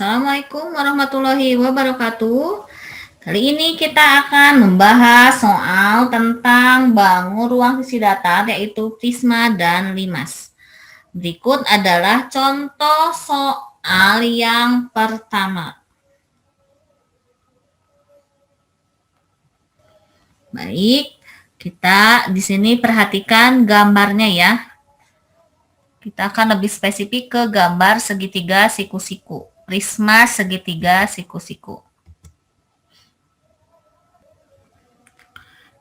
Assalamualaikum warahmatullahi wabarakatuh. Kali ini kita akan membahas soal tentang bangun ruang isi datar yaitu prisma dan limas. Berikut adalah contoh soal yang pertama. Baik, kita di sini perhatikan gambarnya ya. Kita akan lebih spesifik ke gambar segitiga siku-siku. Prisma segitiga siku-siku.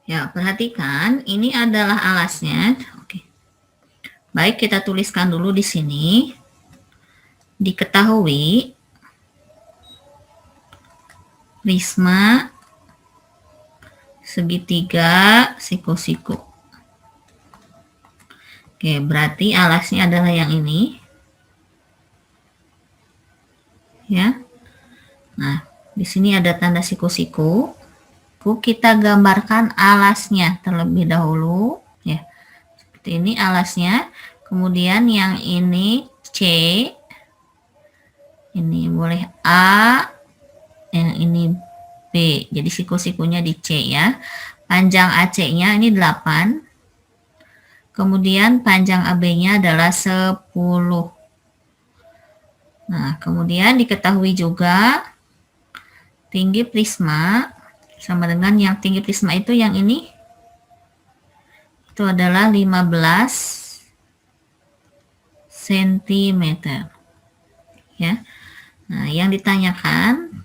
Ya, perhatikan, ini adalah alasnya. Oke. Baik, kita tuliskan dulu di sini. Diketahui prisma segitiga siku-siku. Oke, berarti alasnya adalah yang ini. Ya. Nah, di sini ada tanda siku-siku. Kita gambarkan alasnya terlebih dahulu. Ya, seperti ini alasnya. Kemudian yang ini C. Ini boleh A. Yang ini B. Jadi siku-sikunya di C ya. Panjang AC-nya ini 8. Kemudian panjang AB-nya adalah 10. Nah, kemudian diketahui juga tinggi prisma sama dengan yang tinggi prisma itu yang ini. Itu adalah 15 cm. Ya. Nah, yang ditanyakan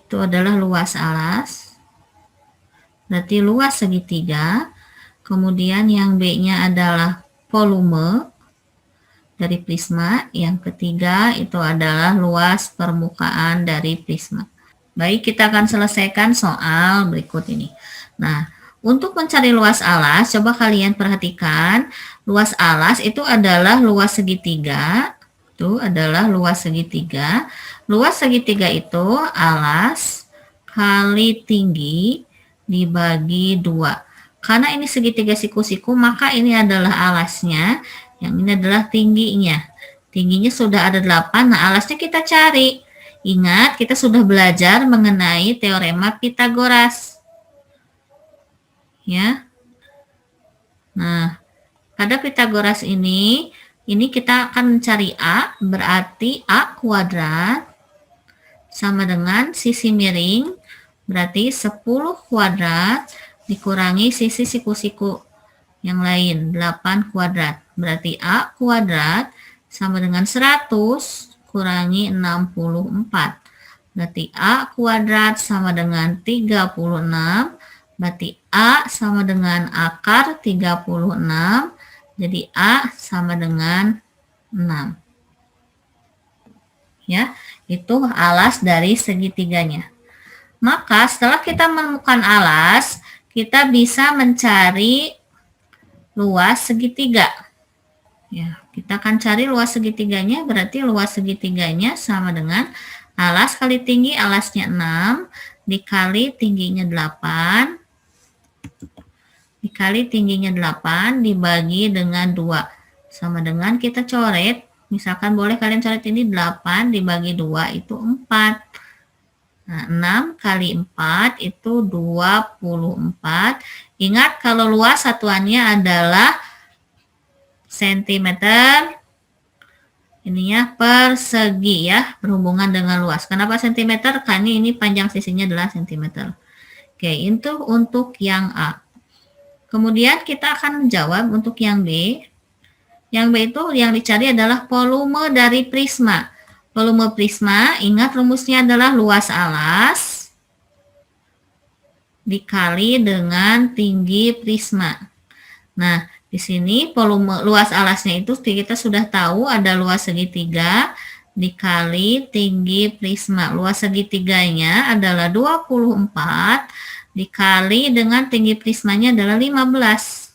itu adalah luas alas. Berarti luas segitiga. Kemudian yang B-nya adalah volume dari prisma. Yang ketiga itu adalah luas permukaan dari prisma. Baik, kita akan selesaikan soal berikut ini. Nah, untuk mencari luas alas, coba kalian perhatikan. Luas alas itu adalah luas segitiga. Itu adalah luas segitiga. Luas segitiga itu alas kali tinggi dibagi 2. Karena ini segitiga siku-siku, maka ini adalah alasnya. Yang ini adalah tingginya. Tingginya sudah ada 8. Nah, alasnya kita cari. Ingat, kita sudah belajar mengenai teorema Pitagoras. Ya. Nah, pada Pitagoras ini kita akan mencari A, berarti A kuadrat sama dengan sisi miring, berarti 10 kuadrat dikurangi sisi siku-siku yang lain, 8 kuadrat. Berarti A kuadrat sama dengan 100 kurangi 64. Berarti A kuadrat sama dengan 36. Berarti A sama dengan akar 36. Jadi A sama dengan 6. Ya, itu alas dari segitiganya. Maka setelah kita menemukan alas, kita bisa mencari luas segitiga. Ya, kita akan cari luas segitiganya, berarti luas segitiganya sama dengan alas kali tinggi, alasnya 6, dikali tingginya 8, dikali tingginya 8, dibagi dengan 2. Sama dengan kita coret, misalkan boleh kalian coret ini 8 dibagi 2 itu 4. Nah, 6 kali 4 itu 24. Ingat kalau luas satuannya adalah sentimeter. Ininya persegi ya, berhubungan dengan luas. Kenapa sentimeter? Karena ini panjang sisinya adalah sentimeter. Oke, itu untuk yang A. Kemudian kita akan menjawab untuk yang B. Yang B itu yang dicari adalah volume dari prisma. Volume prisma, ingat rumusnya adalah luas alas dikali dengan tinggi prisma. Nah, di sini volume luas alasnya itu kita sudah tahu ada luas segitiga dikali tinggi prisma. Luas segitiganya adalah 24 dikali dengan tinggi prismanya adalah 15.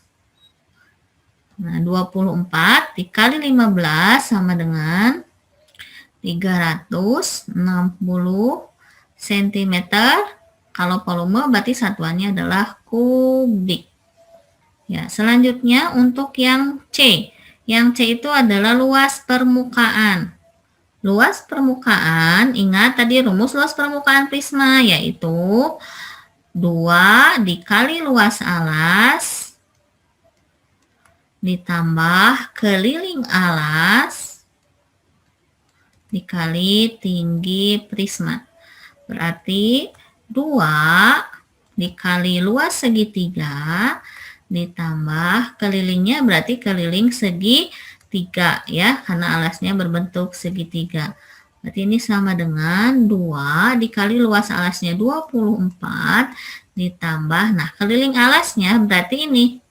Nah, 24 dikali 15 sama dengan 360 cm. Kalau volume berarti satuannya adalah kubik. Ya, selanjutnya untuk yang C. Yang C itu adalah luas permukaan. Luas permukaan, ingat tadi rumus luas permukaan prisma, yaitu 2 dikali luas alas ditambah keliling alas dikali tinggi prisma. Berarti 2 dikali luas segitiga ditambah kelilingnya, berarti keliling segitiga ya, karena alasnya berbentuk segitiga. Berarti ini sama dengan 2 dikali luas alasnya 24 ditambah, nah keliling alasnya berarti ini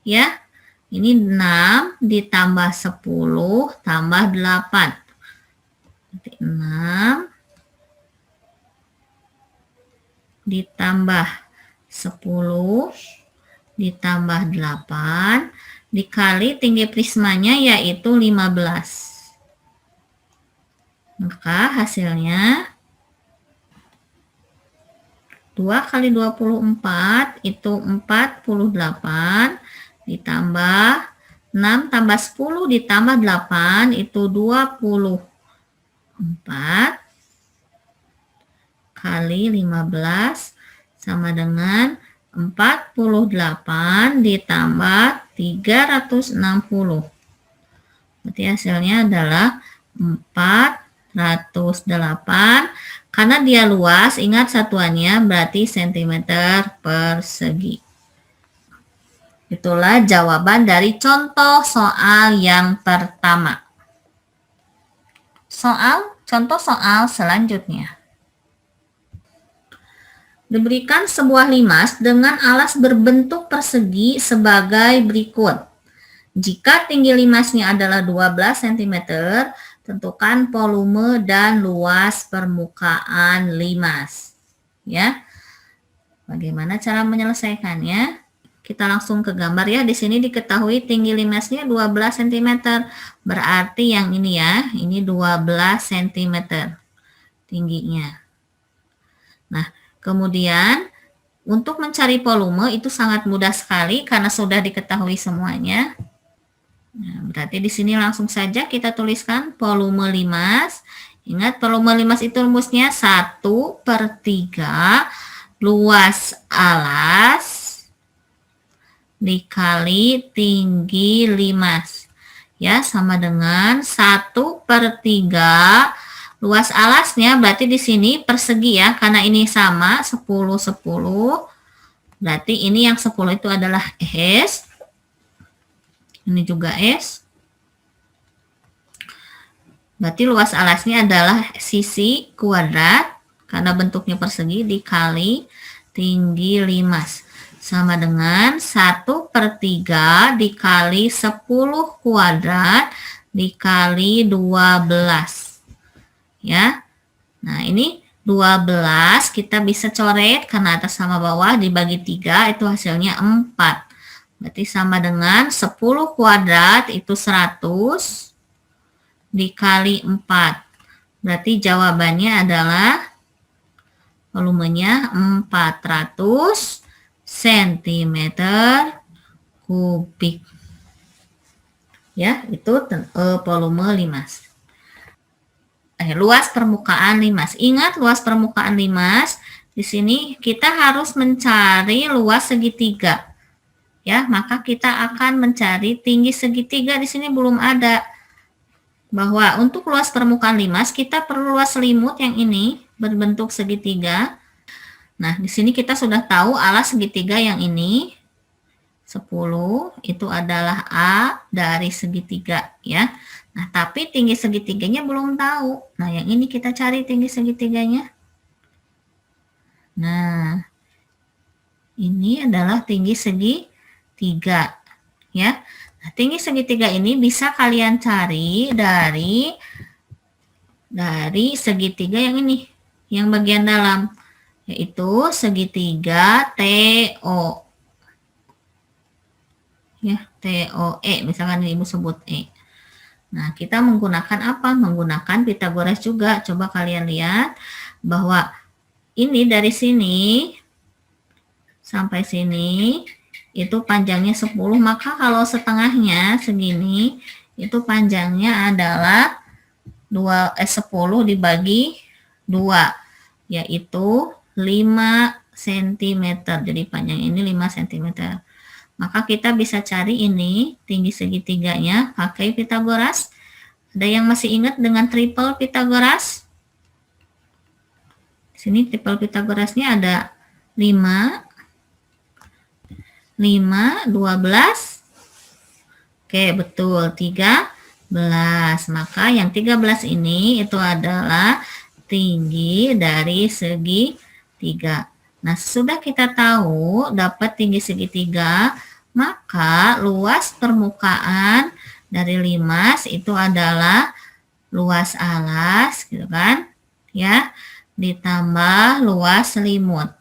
ya, ini 6 ditambah 10 tambah 8. Berarti 6 ditambah 10 ditambah 8 dikali tinggi prismanya yaitu 15. Maka hasilnya 2 kali 24 itu 48 ditambah 6 tambah 10 ditambah 8 itu 24 kali 15 sama dengan 48 ditambah 360. Berarti hasilnya adalah 408. Karena dia luas, ingat satuannya berarti cm persegi. Itulah jawaban dari contoh soal yang pertama. Contoh soal selanjutnya. Diberikan sebuah limas dengan alas berbentuk persegi sebagai berikut. Jika tinggi limasnya adalah 12 cm, tentukan volume dan luas permukaan limas. Ya. Bagaimana cara menyelesaikannya? Kita langsung ke gambar ya. Di sini diketahui tinggi limasnya 12 cm. Berarti yang ini ya, ini 12 cm tingginya. Nah, kemudian untuk mencari volume itu sangat mudah sekali karena sudah diketahui semuanya. Nah, berarti di sini langsung saja kita tuliskan volume limas. Ingat volume limas itu rumusnya 1/3 luas alas dikali tinggi limas. Ya, sama dengan 1/3 luas alasnya, berarti di sini persegi ya, karena ini sama 10 10. Berarti ini yang 10 itu adalah S. Ini juga S. Berarti luas alasnya adalah sisi kuadrat karena bentuknya persegi dikali tinggi limas. Sama dengan 1/3 dikali 10 kuadrat dikali 12. Ya. Nah, ini 12 kita bisa coret karena atas sama bawah dibagi 3 itu hasilnya 4. Berarti sama dengan 10 kuadrat itu 100 dikali 4. Berarti jawabannya adalah volumenya 400 cm kubik. Ya, itu volume limas. Luas permukaan limas. Ingat luas permukaan limas, di sini kita harus mencari luas segitiga. Ya, maka kita akan mencari tinggi segitiga, di sini belum ada. Bahwa untuk luas permukaan limas kita perlu luas selimut yang ini berbentuk segitiga. Nah, di sini kita sudah tahu alas segitiga yang ini 10 itu adalah A dari segitiga ya. Nah, tapi tinggi segitiganya belum tahu. Nah, yang ini kita cari tinggi segitiganya. Nah, ini adalah tinggi segitiga ya. Nah, tinggi segitiga ini bisa kalian cari dari segitiga yang ini, yang bagian dalam, yaitu segitiga TO. Ya, TOE, misalkan Ibu sebut E. Nah, kita menggunakan apa? Menggunakan Pythagoras juga. Coba kalian lihat bahwa ini dari sini sampai sini itu panjangnya 10, maka kalau setengahnya segini itu panjangnya adalah 10 dibagi 2, yaitu 5 cm. Jadi panjang ini 5 cm. Maka kita bisa cari ini tinggi segitiganya pakai Pitagoras. Ada yang masih ingat dengan triple Pitagoras? Di sini triple Pitagorasnya ada 5, 12. Oke, betul, 13. Maka yang 13 ini itu adalah tinggi dari segitiga. Nah, sudah kita tahu dapat tinggi segitiga, maka luas permukaan dari limas itu adalah luas alas, gitu kan? Ya, ditambah luas selimut.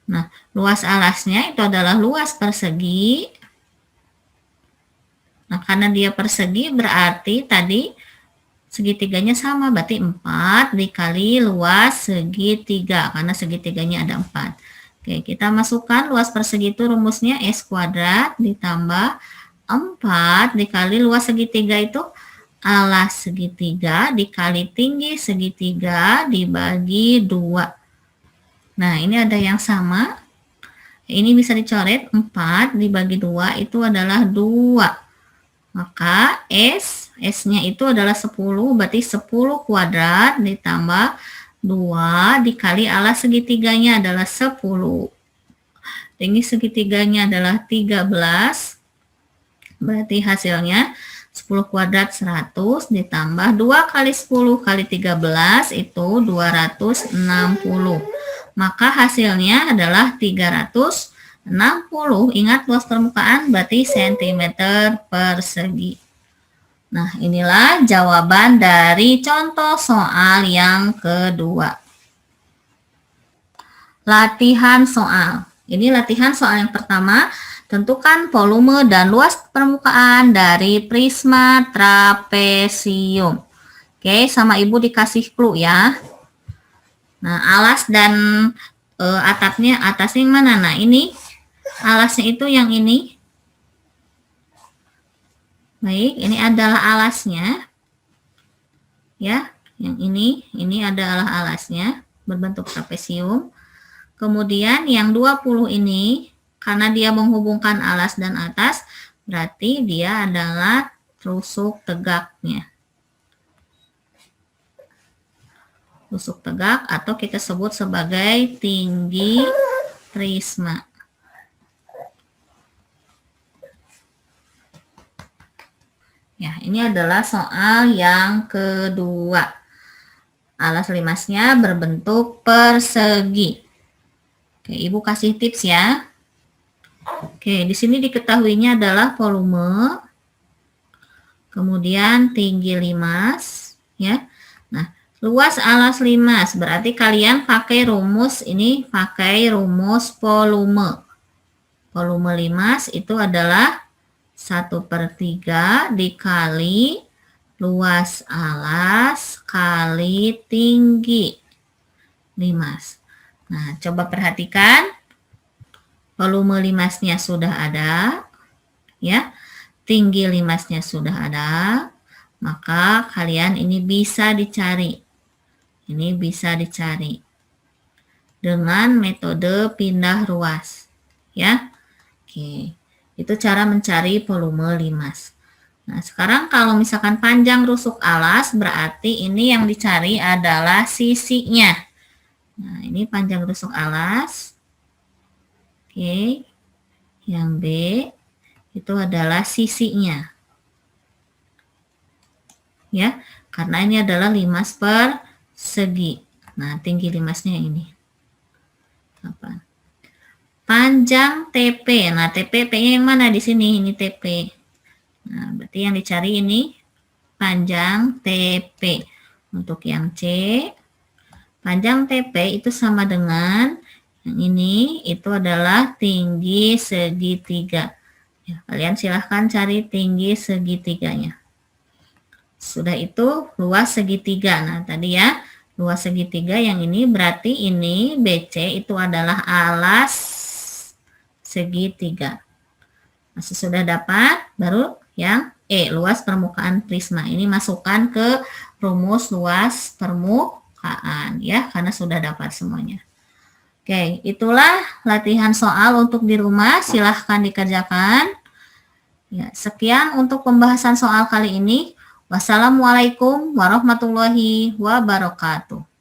Nah, luas alasnya itu adalah luas persegi. Nah, karena dia persegi berarti tadi segitiganya sama, berarti 4 dikali luas segitiga, karena segitiganya ada 4. Oke, kita masukkan luas persegi itu rumusnya S kuadrat ditambah 4 dikali luas segitiga itu alas segitiga dikali tinggi segitiga dibagi 2. Nah, ini ada yang sama. Ini bisa dicoret, 4 dibagi 2 itu adalah 2. Maka S-nya itu adalah 10, berarti 10 kuadrat ditambah 2 dikali alas segitiganya adalah 10. Tinggi segitiganya adalah 13. Berarti hasilnya 10 kuadrat 100 ditambah 2 kali 10 kali 13 itu 260. Maka hasilnya adalah 360. Ingat luas permukaan berarti cm persegi. Nah, inilah jawaban dari contoh soal yang kedua. Latihan soal. Ini latihan soal yang pertama. Tentukan volume dan luas permukaan dari prisma trapesium. Oke, sama ibu dikasih clue ya. Nah, alas dan atapnya, atasnya yang mana? Nah, ini alasnya itu yang ini. Baik, ini adalah alasnya. Ya, yang ini adalah alasnya berbentuk trapesium. Kemudian yang 20 ini, karena dia menghubungkan alas dan atas, berarti dia adalah tusuk tegaknya. Tusuk tegak atau kita sebut sebagai tinggi prisma. Ya, ini adalah soal yang kedua. Alas limasnya berbentuk persegi. Oke, ibu kasih tips ya. Oke, di sini diketahuinya adalah volume, kemudian tinggi limas, ya. Nah, luas alas limas, berarti kalian pakai rumus ini, pakai rumus volume. Volume limas itu adalah 1/3 dikali luas alas kali tinggi limas. Nah, coba perhatikan. Volume limasnya sudah ada, ya. Tinggi limasnya sudah ada. Maka kalian ini bisa dicari. Ini bisa dicari dengan metode pindah ruas, ya. Oke, itu cara mencari volume limas. Nah, sekarang kalau misalkan panjang rusuk alas, berarti ini yang dicari adalah sisinya. Nah, ini panjang rusuk alas. Oke, yang B itu adalah sisinya. Ya, karena ini adalah limas persegi. Nah, tinggi limasnya ini. Apa? Panjang TP. Nah, TP-nya yang mana di sini? Ini TP. Nah, berarti yang dicari ini panjang TP. Untuk yang C, panjang TP itu sama dengan yang ini, itu adalah tinggi segitiga. Ya, kalian silahkan cari tinggi segitiganya. Sudah itu luas segitiga. Nah, tadi ya, luas segitiga yang ini berarti ini BC itu adalah alas segitiga. Masih sudah dapat, baru yang luas permukaan prisma. Ini masukkan ke rumus luas permukaan ya, karena sudah dapat semuanya. Oke, itulah latihan soal untuk di rumah, silahkan dikerjakan. Ya, sekian untuk pembahasan soal kali ini. Wassalamualaikum warahmatullahi wabarakatuh.